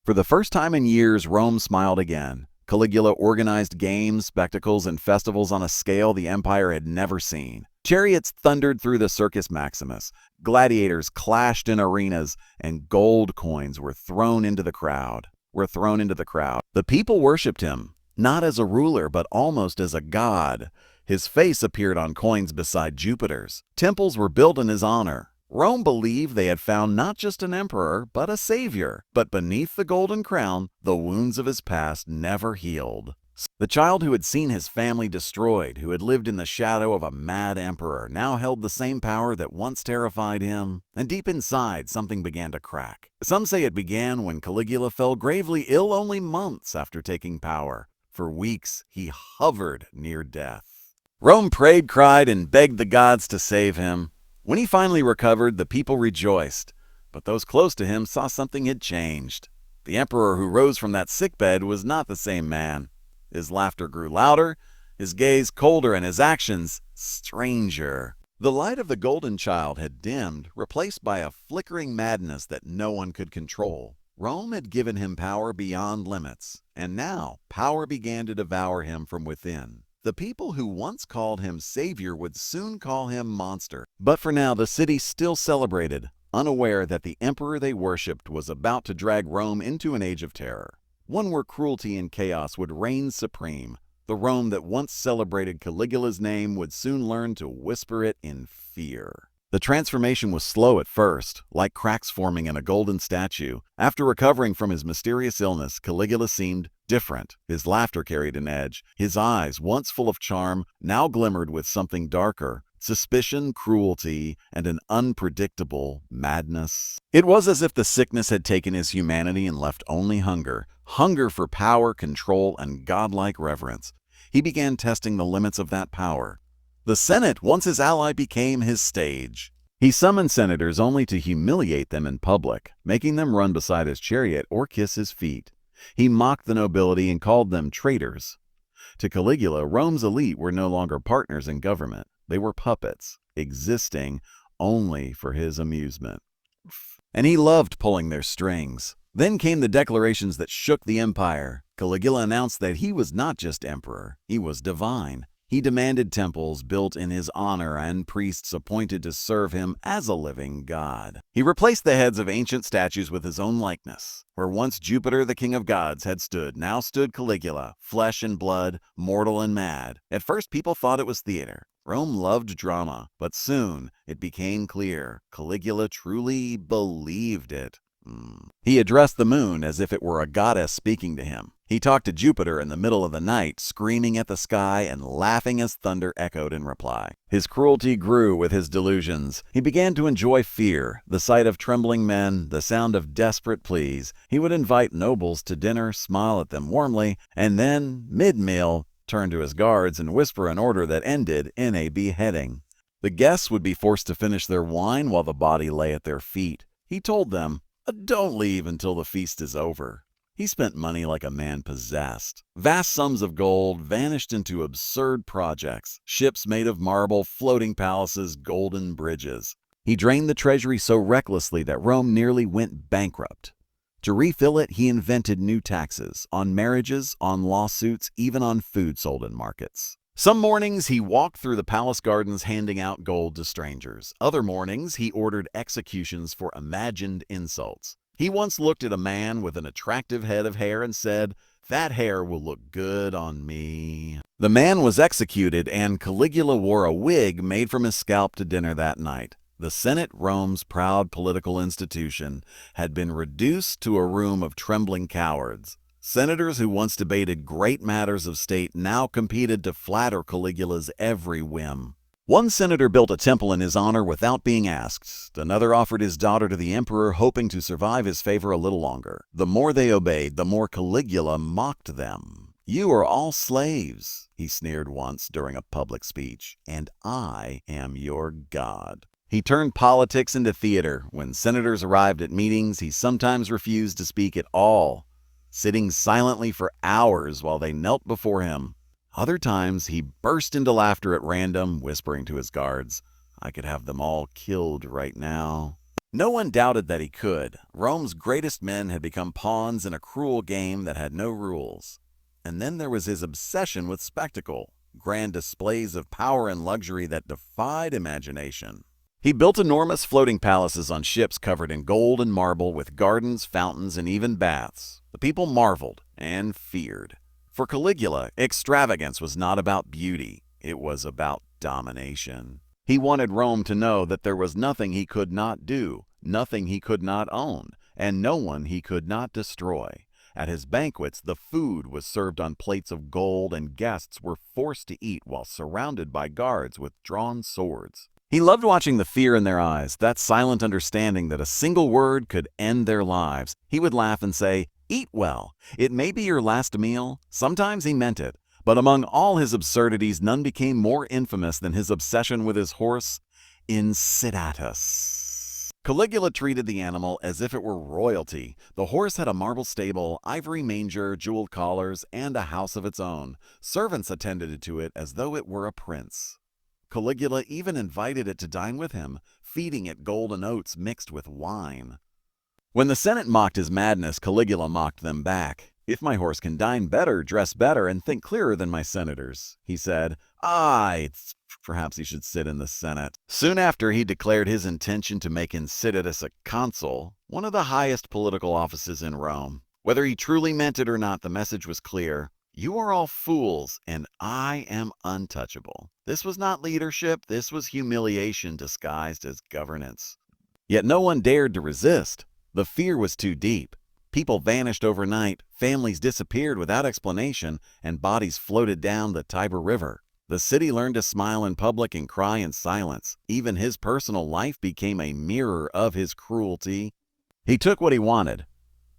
For the first time in years, Rome smiled again. Caligula organized games, spectacles, and festivals on a scale the empire had never seen. Chariots thundered through the Circus Maximus, gladiators clashed in arenas, and gold coins were thrown into the crowd. The people worshipped him, not as a ruler, but almost as a god. His face appeared on coins beside Jupiter's. Temples were built in his honor. Rome believed they had found not just an emperor, but a savior. But beneath the golden crown, the wounds of his past never healed. The child who had seen his family destroyed, who had lived in the shadow of a mad emperor, now held the same power that once terrified him. And deep inside, something began to crack. Some say it began when Caligula fell gravely ill only months after taking power. For weeks, he hovered near death. Rome prayed, cried, and begged the gods to save him. When he finally recovered, the people rejoiced. But those close to him saw something had changed. The emperor who rose from that sickbed was not the same man. His laughter grew louder, his gaze colder, and his actions stranger. The light of the golden child had dimmed, replaced by a flickering madness that no one could control. Rome had given him power beyond limits, and now power began to devour him from within. The people who once called him savior would soon call him monster. But for now, the city still celebrated, unaware that the emperor they worshipped was about to drag Rome into an age of terror. One where cruelty and chaos would reign supreme. The Rome that once celebrated Caligula's name would soon learn to whisper it in fear. The transformation was slow at first, like cracks forming in a golden statue. After recovering from his mysterious illness, Caligula seemed different. His laughter carried an edge. His eyes, once full of charm, now glimmered with something darker. Suspicion, cruelty, and an unpredictable madness. It was as if the sickness had taken his humanity and left only hunger. Hunger for power, control, and godlike reverence. He began testing the limits of that power. The Senate, once his ally, became his stage. He summoned senators only to humiliate them in public, making them run beside his chariot or kiss his feet. He mocked the nobility and called them traitors. To Caligula, Rome's elite were no longer partners in government. They were puppets, existing only for his amusement. And he loved pulling their strings. Then came the declarations that shook the empire. Caligula announced that he was not just emperor, he was divine. He demanded temples built in his honor and priests appointed to serve him as a living god. He replaced the heads of ancient statues with his own likeness. Where once Jupiter, the king of gods, had stood, now stood Caligula, flesh and blood, mortal and mad. At first, people thought it was theater. Rome loved drama, but soon it became clear Caligula truly believed it. He addressed the moon as if it were a goddess speaking to him. He talked to Jupiter in the middle of the night, screaming at the sky and laughing as thunder echoed in reply. His cruelty grew with his delusions. He began to enjoy fear, the sight of trembling men, the sound of desperate pleas. He would invite nobles to dinner, smile at them warmly, and then, mid-meal, turn to his guards and whisper an order that ended in a beheading. The guests would be forced to finish their wine while the body lay at their feet. He told them, "Don't leave until the feast is over." He spent money like a man possessed. Vast sums of gold vanished into absurd projects, ships made of marble, floating palaces, golden bridges. He drained the treasury so recklessly that Rome nearly went bankrupt. To refill it, he invented new taxes on marriages, on lawsuits, even on food sold in markets. Some mornings he walked through the palace gardens handing out gold to strangers. Other mornings he ordered executions for imagined insults. He once looked at a man with an attractive head of hair and said, "That hair will look good on me." The man was executed, and Caligula wore a wig made from his scalp to dinner that night. The Senate, Rome's proud political institution, had been reduced to a room of trembling cowards. Senators who once debated great matters of state now competed to flatter Caligula's every whim. One senator built a temple in his honor without being asked. Another offered his daughter to the emperor, hoping to survive his favor a little longer. The more they obeyed, the more Caligula mocked them. "You are all slaves," he sneered once during a public speech, "and I am your god." He turned politics into theater. When senators arrived at meetings, he sometimes refused to speak at all, sitting silently for hours while they knelt before him. Other times, he burst into laughter at random, whispering to his guards, "I could have them all killed right now." No one doubted that he could. Rome's greatest men had become pawns in a cruel game that had no rules. And then there was his obsession with spectacle, grand displays of power and luxury that defied imagination. He built enormous floating palaces on ships covered in gold and marble with gardens, fountains, and even baths. The people marveled and feared. For Caligula, extravagance was not about beauty, it was about domination. He wanted Rome to know that there was nothing he could not do, nothing he could not own, and no one he could not destroy. At his banquets, the food was served on plates of gold, and guests were forced to eat while surrounded by guards with drawn swords. He loved watching the fear in their eyes, that silent understanding that a single word could end their lives. He would laugh and say, "Eat well. It may be your last meal." Sometimes he meant it. But among all his absurdities, none became more infamous than his obsession with his horse, Incitatus. Caligula treated the animal as if it were royalty. The horse had a marble stable, ivory manger, jeweled collars, and a house of its own. Servants attended to it as though it were a prince. Caligula even invited it to dine with him, feeding it golden oats mixed with wine. When the Senate mocked his madness, Caligula mocked them back. "If my horse can dine better, dress better, and think clearer than my senators," he said, perhaps he should sit in the Senate. Soon after, he declared his intention to make Incitatus a consul, one of the highest political offices in Rome. Whether he truly meant it or not, the message was clear. You are all fools, and I am untouchable. This was not leadership, this was humiliation disguised as governance. Yet no one dared to resist. The fear was too deep. People vanished overnight, families disappeared without explanation, and bodies floated down the Tiber River. The city learned to smile in public and cry in silence. Even his personal life became a mirror of his cruelty. He took what he wanted: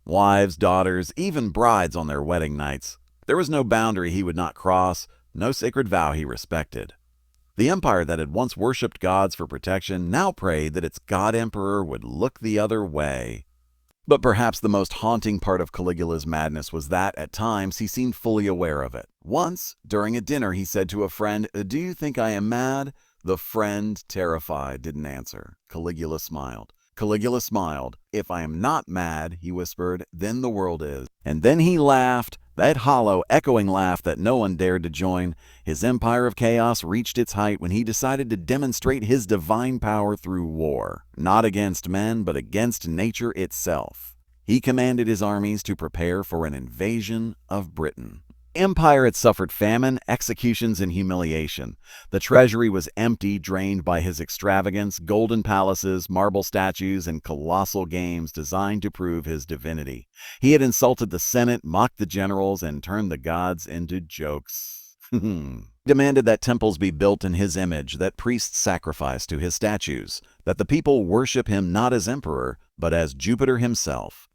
wives, daughters, even brides on their wedding nights. There was no boundary he would not cross, no sacred vow he respected. The empire that had once worshipped gods for protection now prayed that its god-emperor would look the other way. But perhaps the most haunting part of Caligula's madness was that, at times, he seemed fully aware of it. Once, during a dinner, he said to a friend, "Do you think I am mad?" The friend, terrified, didn't answer. Caligula smiled. "If I am not mad," he whispered, "then the world is." And then he laughed, that hollow, echoing laugh that no one dared to join. His empire of chaos reached its height when he decided to demonstrate his divine power through war, not against men, but against nature itself. He commanded his armies to prepare for an invasion of Britain. The empire had suffered famine, executions, and humiliation. The treasury was empty, drained by his extravagance, golden palaces, marble statues, and colossal games designed to prove his divinity. He had insulted the Senate, mocked the generals, and turned the gods into jokes. He demanded that temples be built in his image, that priests sacrifice to his statues, that the people worship him not as emperor, but as Jupiter himself.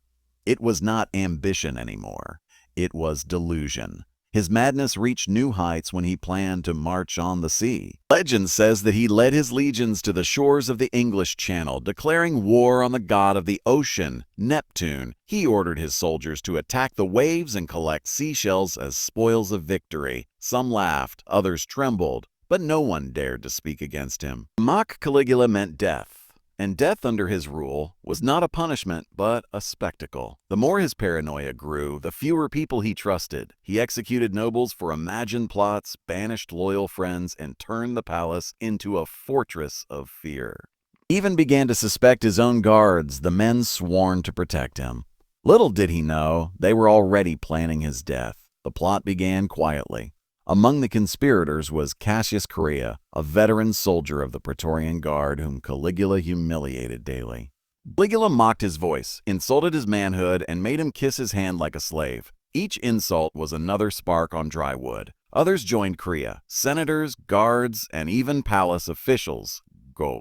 It was not ambition anymore. It was delusion. His madness reached new heights when he planned to march on the sea. Legend says that he led his legions to the shores of the English Channel, declaring war on the god of the ocean, Neptune. He ordered his soldiers to attack the waves and collect seashells as spoils of victory. Some laughed, others trembled, but no one dared to speak against him. Mock Caligula meant death. And death under his rule was not a punishment, but a spectacle. The more his paranoia grew, the fewer people he trusted. He executed nobles for imagined plots, banished loyal friends, and turned the palace into a fortress of fear. He even began to suspect his own guards, the men sworn to protect him. Little did he know, they were already planning his death. The plot began quietly. Among the conspirators was Cassius Correa, a veteran soldier of the Praetorian Guard whom Caligula humiliated daily. Caligula mocked his voice, insulted his manhood, and made him kiss his hand like a slave. Each insult was another spark on dry wood. Others joined Correa, senators, guards, and even palace officials.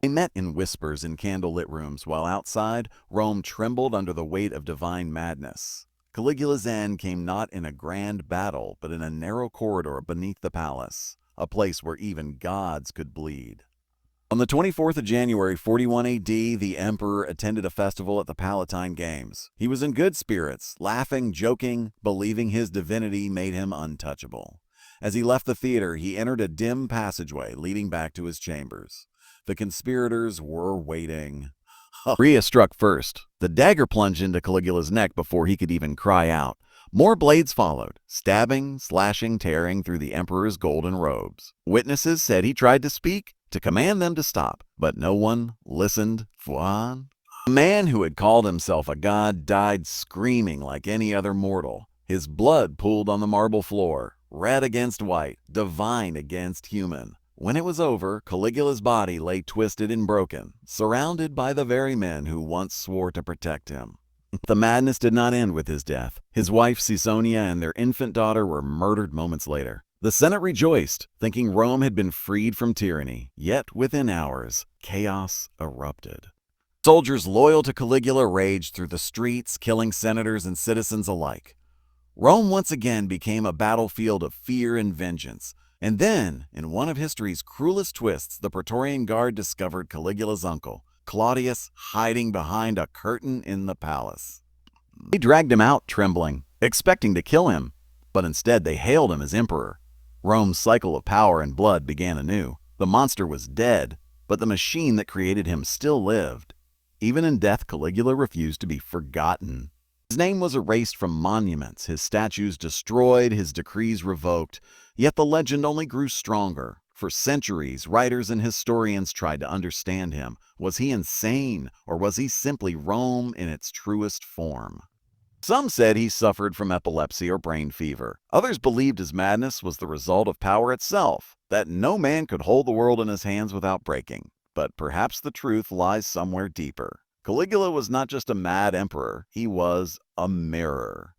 They met in whispers in candlelit rooms, while outside, Rome trembled under the weight of divine madness. Caligula's end came not in a grand battle, but in a narrow corridor beneath the palace, a place where even gods could bleed. On the 24th of January, 41 AD, the emperor attended a festival at the Palatine Games. He was in good spirits, laughing, joking, believing his divinity made him untouchable. As he left the theater, he entered a dim passageway leading back to his chambers. The conspirators were waiting. Rhea struck first. The dagger plunged into Caligula's neck before he could even cry out. More blades followed, stabbing, slashing, tearing through the emperor's golden robes. Witnesses said he tried to speak, to command them to stop, but no one listened. Fuan. A man who had called himself a god died screaming like any other mortal. His blood pooled on the marble floor, red against white, divine against human. When it was over, Caligula's body lay twisted and broken, surrounded by the very men who once swore to protect him. The madness did not end with his death. His wife Caesonia and their infant daughter were murdered moments later. The Senate rejoiced, thinking Rome had been freed from tyranny. Yet within hours, chaos erupted. Soldiers loyal to Caligula raged through the streets, killing senators and citizens alike. Rome once again became a battlefield of fear and vengeance. And then, in one of history's cruelest twists, the Praetorian Guard discovered Caligula's uncle, Claudius, hiding behind a curtain in the palace. They dragged him out trembling, expecting to kill him, but instead they hailed him as emperor. Rome's cycle of power and blood began anew. The monster was dead, but the machine that created him still lived. Even in death, Caligula refused to be forgotten. His name was erased from monuments, his statues destroyed, his decrees revoked, yet the legend only grew stronger. For centuries, writers and historians tried to understand him. Was he insane, or was he simply Rome in its truest form? Some said he suffered from epilepsy or brain fever. Others believed his madness was the result of power itself, that no man could hold the world in his hands without breaking. But perhaps the truth lies somewhere deeper. Caligula was not just a mad emperor, he was a mirror.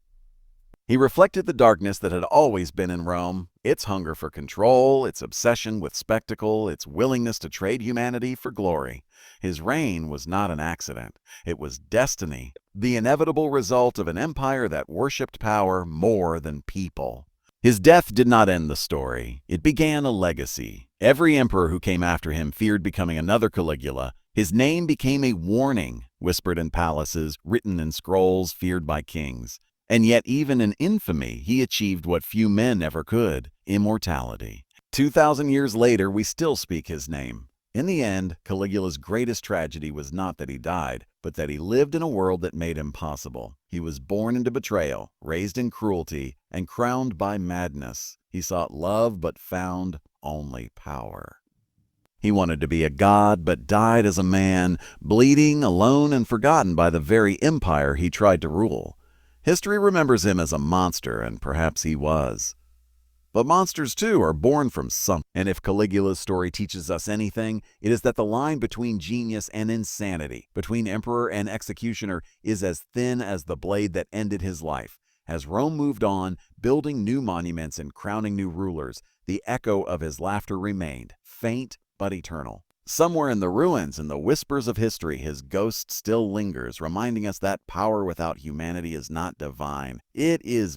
He reflected the darkness that had always been in Rome, its hunger for control, its obsession with spectacle, its willingness to trade humanity for glory. His reign was not an accident. It was destiny, the inevitable result of an empire that worshipped power more than people. His death did not end the story. It began a legacy. Every emperor who came after him feared becoming another Caligula. His name became a warning, whispered in palaces, written in scrolls, feared by kings. And yet even in infamy, he achieved what few men ever could, immortality. 2,000 years later, we still speak his name. In the end, Caligula's greatest tragedy was not that he died, but that he lived in a world that made him possible. He was born into betrayal, raised in cruelty, and crowned by madness. He sought love but found only power. He wanted to be a god but died as a man, bleeding, alone, and forgotten by the very empire he tried to rule. History remembers him as a monster, and perhaps he was. But monsters, too, are born from something. And if Caligula's story teaches us anything, it is that the line between genius and insanity, between emperor and executioner, is as thin as the blade that ended his life. As Rome moved on, building new monuments and crowning new rulers, the echo of his laughter remained, faint but eternal. Somewhere in the ruins and the whispers of history, his ghost still lingers, reminding us that power without humanity is not divine. It is